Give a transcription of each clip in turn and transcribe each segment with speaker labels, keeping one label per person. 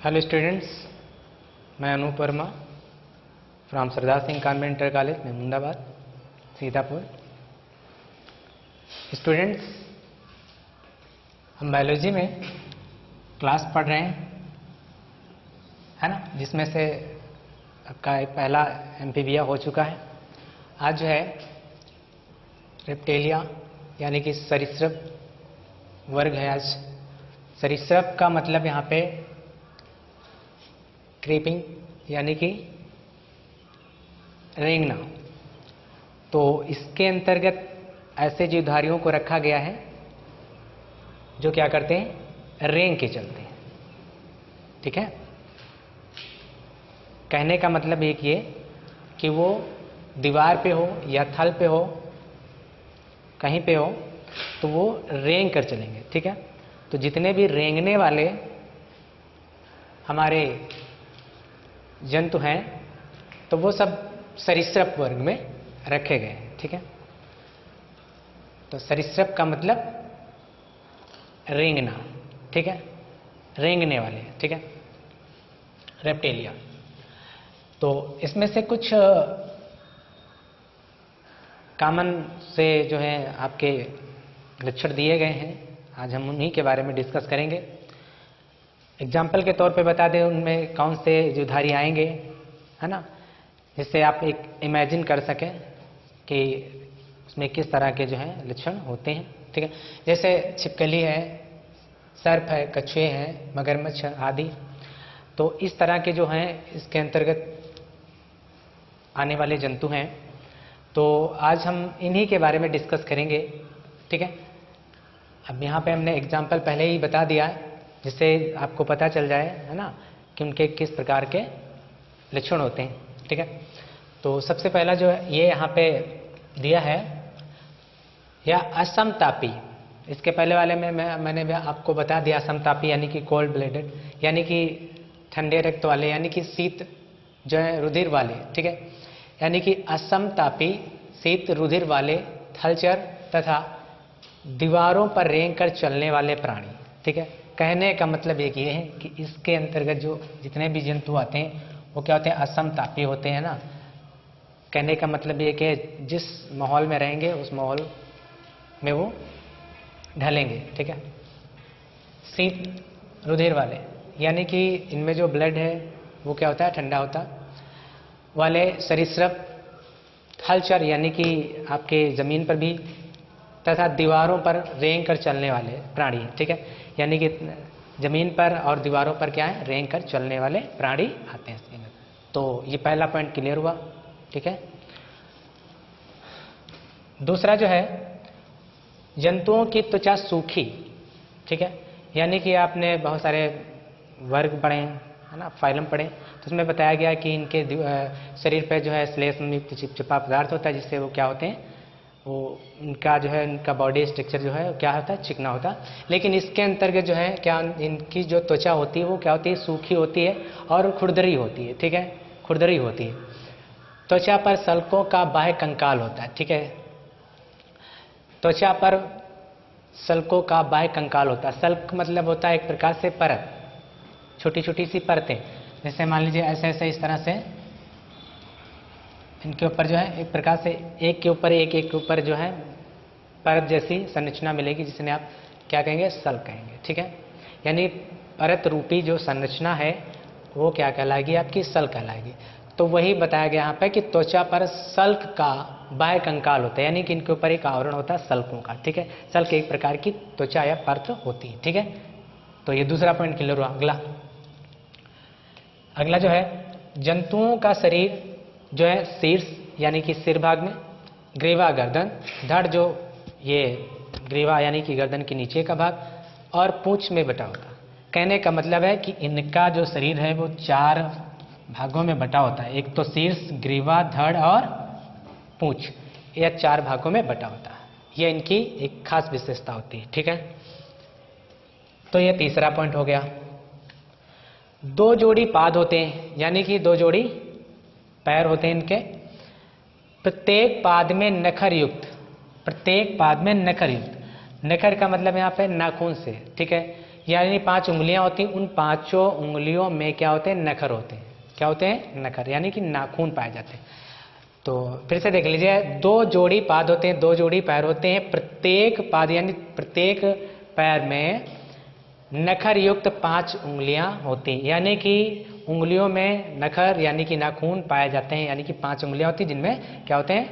Speaker 1: Hello students, मैं Anoop Verma from Sardar Singh convent inter college Mahmudabad Sitapur. Students, हम biology में क्लास पढ़ रहे हैं, है ना, जिसमें से आपका एक पहला एम्फीबिया हो चुका है। आज जो है रेप्टेलिया यानी कि सरीसृप वर्ग है। आज सरीसृप का मतलब यहाँ पे क्रीपिंग यानी कि रेंगना। तो इसके अंतर्गत ऐसे जीवधारियों को रखा गया है जो क्या करते हैं, रेंग के चलते हैं। ठीक है, कहने का मतलब एक ये कि वो दीवार पे हो या थल पे हो, कहीं पे हो, तो वो रेंग कर चलेंगे। ठीक है, तो जितने भी रेंगने वाले हमारे जंतु हैं तो वो सब सरीसृप वर्ग में रखे गए हैं। ठीक है, तो सरीसृप का मतलब रेंगना। ठीक है, रेंगने वाले। ठीक है, रेप्टेलिया। तो इसमें से कुछ कॉमन से जो है आपके लक्षण दिए गए हैं, आज हम उन्हीं के बारे में डिस्कस करेंगे। एग्जाम्पल के तौर पे बता दें उनमें कौन से जीवधारी आएंगे, है ना, जिससे आप एक इमेजिन कर सकें कि उसमें किस तरह के जो है लक्षण होते हैं। ठीक है, जैसे छिपकली है, सर्प है, कछुए हैं, मगरमच्छ आदि। तो इस तरह के जो हैं इसके अंतर्गत आने वाले जंतु हैं। तो आज हम इन्हीं के बारे में डिस्कस करेंगे। ठीक है, अब यहाँ पे हमने एग्जाम्पल पहले ही बता दिया है, जिससे आपको पता चल जाए, है ना, कि उनके किस प्रकार के लक्षण होते हैं। ठीक है, तो सबसे पहला जो है ये यहाँ पे दिया है, या असमतापी। इसके पहले वाले में मैंने भी आपको बता दिया, असमतापी यानी कि कोल्ड ब्लडेड, यानी कि ठंडे रक्त वाले, यानी कि शीत जो है रुधिर वाले। ठीक है, यानी कि असमतापी शीत रुधिर वाले थलचर तथा दीवारों पर रेंग कर चलने वाले प्राणी। ठीक है, कहने का मतलब एक ये है कि इसके अंतर्गत जो जितने भी जंतु आते हैं वो क्या होते हैं, असमतापी होते हैं ना। कहने का मतलब ये कि जिस माहौल में रहेंगे उस माहौल में वो ढलेंगे। ठीक है, शीत रुधिर वाले यानी कि इनमें जो ब्लड है वो क्या होता है, ठंडा होता वाले सरीसृप, थलचर यानी कि आपके जमीन पर भी तथा दीवारों पर रेंग कर चलने वाले प्राणी। ठीक है, यानी कि जमीन पर और दीवारों पर क्या है, रेंग कर चलने वाले प्राणी आते हैं इसके अंदर। तो ये पहला पॉइंट क्लियर हुआ। ठीक है, दूसरा जो है, जंतुओं की त्वचा सूखी। ठीक है, यानी कि आपने बहुत सारे वर्ग पढ़े हैं, है ना, फाइलम पढ़े, तो उसमें बताया गया कि इनके शरीर पे जो है श्लेष्म युक्त चिपचिपा पदार्थ होता है, जिससे वो क्या होते हैं, वो इनका जो है इनका बॉडी स्ट्रक्चर जो है क्या होता है, चिकना होता है। लेकिन इसके अंतर्गत जो है क्या, इनकी जो त्वचा होती है वो क्या होती है, सूखी होती है और खुरदरी होती है। ठीक है, खुरदरी होती है। त्वचा पर सल्कों का बाह्य कंकाल होता है। ठीक है, त्वचा पर सल्कों का बाह्य कंकाल होता है। सल्क मतलब होता है एक प्रकार से परत, छोटी छोटी सी परतें। जैसे मान लीजिए ऐसे ऐसे इस तरह से इनके ऊपर जो है एक प्रकार से एक के ऊपर एक, एक के ऊपर जो है परत जैसी संरचना मिलेगी, जिसने आप क्या कहेंगे, सल्क कहेंगे। ठीक है, यानी परत रूपी जो संरचना है वो क्या कहलाएगी, आपकी सल्क कहलाएगी। तो वही बताया गया यहाँ पे कि त्वचा पर सल्क का बाह्य कंकाल होता है, यानी कि इनके ऊपर एक आवरण होता है सल्कों का। ठीक है, सल्क एक प्रकार की त्वचा या परत होती है। ठीक है, तो ये दूसरा पॉइंट क्लियर हुआ। अगला जो है, जंतुओं का शरीर जो है शीर्ष यानी कि सिर भाग में, ग्रीवा गर्दन, धड़ जो ये ग्रीवा यानी कि गर्दन के नीचे का भाग, और पूंछ में बटा होता। कहने का मतलब है कि इनका जो शरीर है वो 4 भागों में बटा होता है। एक तो शीर्ष, ग्रीवा, धड़ और पूंछ, यह 4 भागों में बटा होता है। यह इनकी एक खास विशेषता होती है। ठीक है, तो यह तीसरा पॉइंट हो गया। 2 जोड़ी पाद होते हैं, यानी कि 2 जोड़ी पैर होते हैं इनके। प्रत्येक पाद में नखर युक्त, प्रत्येक पाद में नखर युक्त, नखर का मतलब यहाँ पे नाखून से। ठीक है, यानी 5 उंगलियां होती हैं, उन 5 उंगलियों में क्या होते हैं, नखर होते हैं। क्या होते हैं, नखर, यानी कि नाखून पाए जाते हैं। तो फिर से देख लीजिए, 2 जोड़ी पाद होते हैं, 2 जोड़ी पैर होते हैं, प्रत्येक पाद यानी प्रत्येक पैर में नखर युक्त 5 उंगलियां होती हैं, यानी कि उंगलियों में नखर यानी कि नाखून पाए जाते हैं, यानी कि 5 उंगलियां होती हैं जिनमें क्या होते हैं,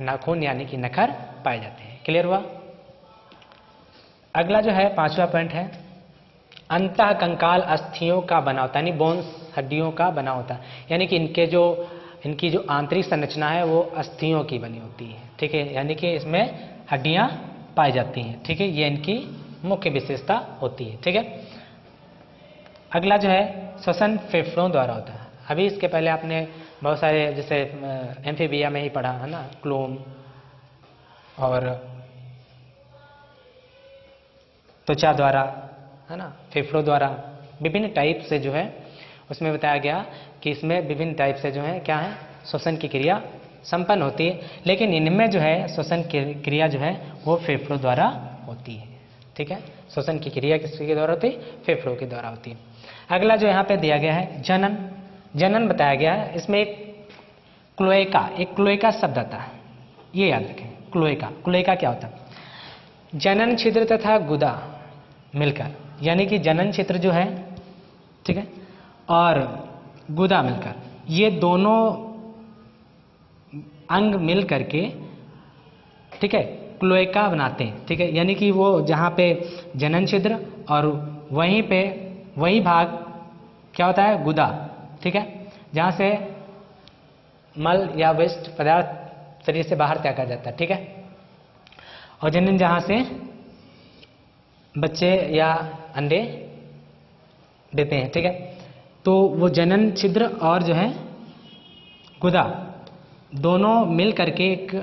Speaker 1: नाखून यानी कि नखर पाए जाते हैं। क्लियर हुआ? अगला जो है 5वां पॉइंट है, अंतः कंकाल अस्थियों का बना होता है, यानी बोन्स, हड्डियों का बना होता है, यानी कि इनकी जो आंतरिक संरचना है वो अस्थियों की बनी होती है। ठीक है, यानी कि इसमें हड्डियां पाई जाती हैं। ठीक है, ये इनकी मुख्य विशेषता होती है। ठीक है, अगला जो है श्वसन फेफड़ों द्वारा होता है। अभी इसके पहले आपने बहुत सारे जैसे एम्फीबिया में ही पढ़ा है ना, क्लोम और त्वचा द्वारा, है ना, फेफड़ों द्वारा, विभिन्न टाइप से जो है उसमें बताया गया कि इसमें विभिन्न टाइप से जो है क्या है, श्वसन की क्रिया संपन्न होती है, लेकिन इनमें जो है श्वसन की क्रिया जो है वो फेफड़ों द्वारा होती है। ठीक है, श्वसन की क्रिया किसके द्वारा होती है, फेफड़ों के द्वारा होती है। अगला जो यहाँ पे दिया गया है जनन, जनन बताया गया है, इसमें एक क्लोएका शब्द आता है, ये याद रखें। क्लोएका क्या होता है, जनन छिद्र तथा गुदा मिलकर, यानी कि जनन छिद्र जो है, ठीक है, और गुदा मिलकर, ये दोनों अंग मिल करके, ठीक है, क्लोएका बनाते हैं। ठीक है, यानी कि वो जहाँ पे जनन छिद्र और वहीं पे वही भाग क्या होता है, गुदा। ठीक है, जहाँ से मल या वेस्ट पदार्थ शरीर से बाहर त्यागा जाता है। ठीक है, और जनन जहाँ से बच्चे या अंडे देते हैं। ठीक है, तो वो जनन छिद्र और जो है गुदा दोनों मिल करके एक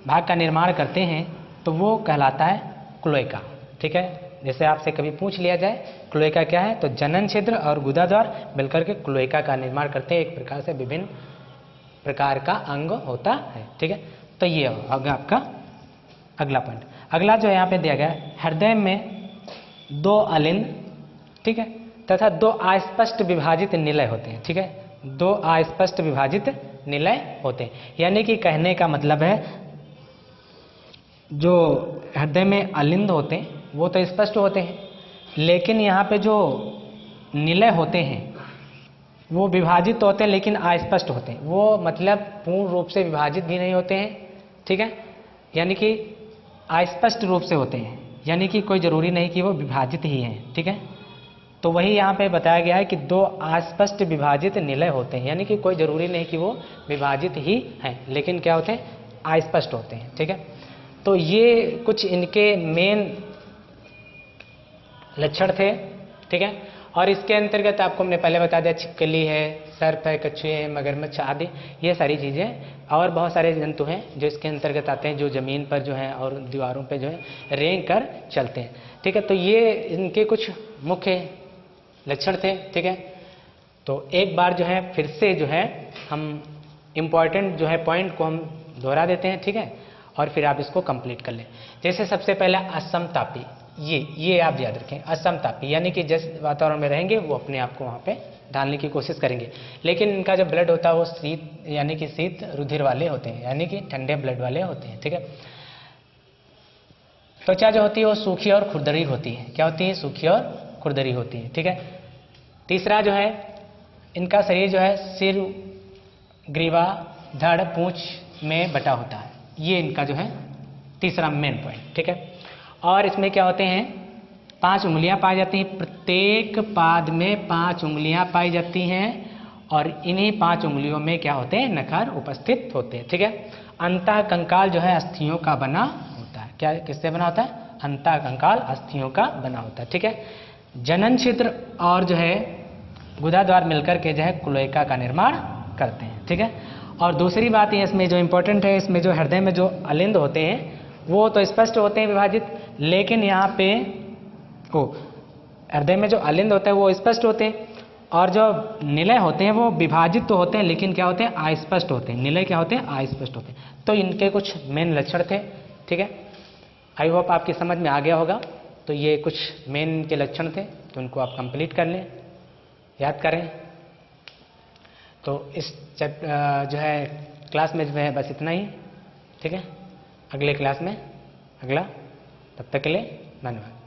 Speaker 1: भाग का निर्माण करते हैं, तो वो कहलाता है क्लोएका। ठीक है, जैसे आपसे कभी पूछ लिया जाए क्लोएका क्या है, तो जनन छिद्र और गुदा द्वार मिलकर के क्लोएका का निर्माण करते हैं, एक प्रकार से विभिन्न प्रकार का अंग होता है। ठीक है, तो ये होगा आपका अगला पॉइंट। अगला जो यहाँ पे दिया गया है, हृदय में 2 अलिंद, ठीक है, तथा 2 अस्पष्ट विभाजित निलय होते हैं। ठीक है, 2 अस्पष्ट विभाजित निलय होते हैं, यानी कि कहने का मतलब है जो हृदय में अलिंद होते हैं वो तो स्पष्ट होते हैं, लेकिन यहाँ पे जो निलय होते हैं वो विभाजित होते हैं लेकिन अस्पष्ट होते हैं, वो मतलब पूर्ण रूप से विभाजित भी नहीं होते हैं। ठीक है, यानी कि अस्पष्ट रूप से होते हैं, यानी कि कोई जरूरी नहीं कि वो विभाजित ही हैं। ठीक है, तो वही यहाँ पे बताया गया है कि 2 अस्पष्ट विभाजित निलय होते हैं, यानी कि कोई जरूरी नहीं कि वो विभाजित ही हैं, लेकिन क्या होते हैं, अस्पष्ट होते हैं। ठीक है, तो ये कुछ इनके मेन लक्षण थे। ठीक है, और इसके अंतर्गत आपको हमने पहले बता दिया, छिपकली है, सर्प है, कछुए है, मगरमच्छ आदि, ये सारी चीज़ें और बहुत सारे जंतु हैं जो इसके अंतर्गत आते हैं, जो ज़मीन पर जो है और दीवारों पे जो है रेंग कर चलते हैं। ठीक है, तो ये इनके कुछ मुख्य लक्षण थे। ठीक है, तो एक बार जो है फिर से जो है हम इम्पॉर्टेंट जो है पॉइंट को हम दोहरा देते हैं। ठीक है, और फिर आप इसको कंप्लीट कर लें। जैसे सबसे पहला असमतापी, ये आप याद रखें, असमतापी यानी कि जिस वातावरण में रहेंगे वो अपने आप को वहाँ पे डालने की कोशिश करेंगे, लेकिन इनका जो ब्लड होता है वो शीत यानी कि शीत रुधिर वाले होते हैं, यानी कि ठंडे ब्लड वाले होते हैं। ठीक है, त्वचा जो होती है वो सूखी और खुरदरी होती है। क्या होती है, सूखी और खुरदरी होती है। ठीक है, तीसरा जो है इनका शरीर जो है सिर, ग्रीवा, धड़, पूंछ में बटा होता है, ये इनका जो है तीसरा मेन पॉइंट। ठीक है, और इसमें क्या होते हैं, 5 उंगलियां पाई जाती हैं, प्रत्येक पाद में 5 उंगलियां पाई जाती हैं, और इन्हीं 5 उंगलियों में क्या होते हैं, नखर उपस्थित होते हैं। ठीक है, अंतः कंकाल जो है अस्थियों का बना होता है। क्या किससे बना होता है, अंतः कंकाल अस्थियों का बना होता है। ठीक है, जनन छिद्र और जो है गुदा द्वार मिलकर के जो है क्लोएका का निर्माण करते हैं। ठीक है, और दूसरी बात ये इसमें जो इम्पोर्टेंट है, इसमें जो हृदय में जो अलिंद होते हैं वो तो स्पष्ट होते हैं विभाजित, लेकिन यहाँ पे हृदय में जो अलिंद होते हैं वो स्पष्ट होते हैं, और जो निलय होते हैं वो विभाजित तो होते हैं लेकिन क्या होते हैं, अस्पष्ट होते हैं। निलय क्या होते हैं, अस्पष्ट होते हैं। तो इनके कुछ मेन लक्षण थे। ठीक है, आई होप आपकी समझ में आ गया होगा। तो ये कुछ मेन के लक्षण थे, तो उनको आप कंप्लीट कर लें, याद करें। तो इस जो है क्लास में जो है बस इतना ही, ठीक है। अगले क्लास में अगला, तब तक के लिए धन्यवाद।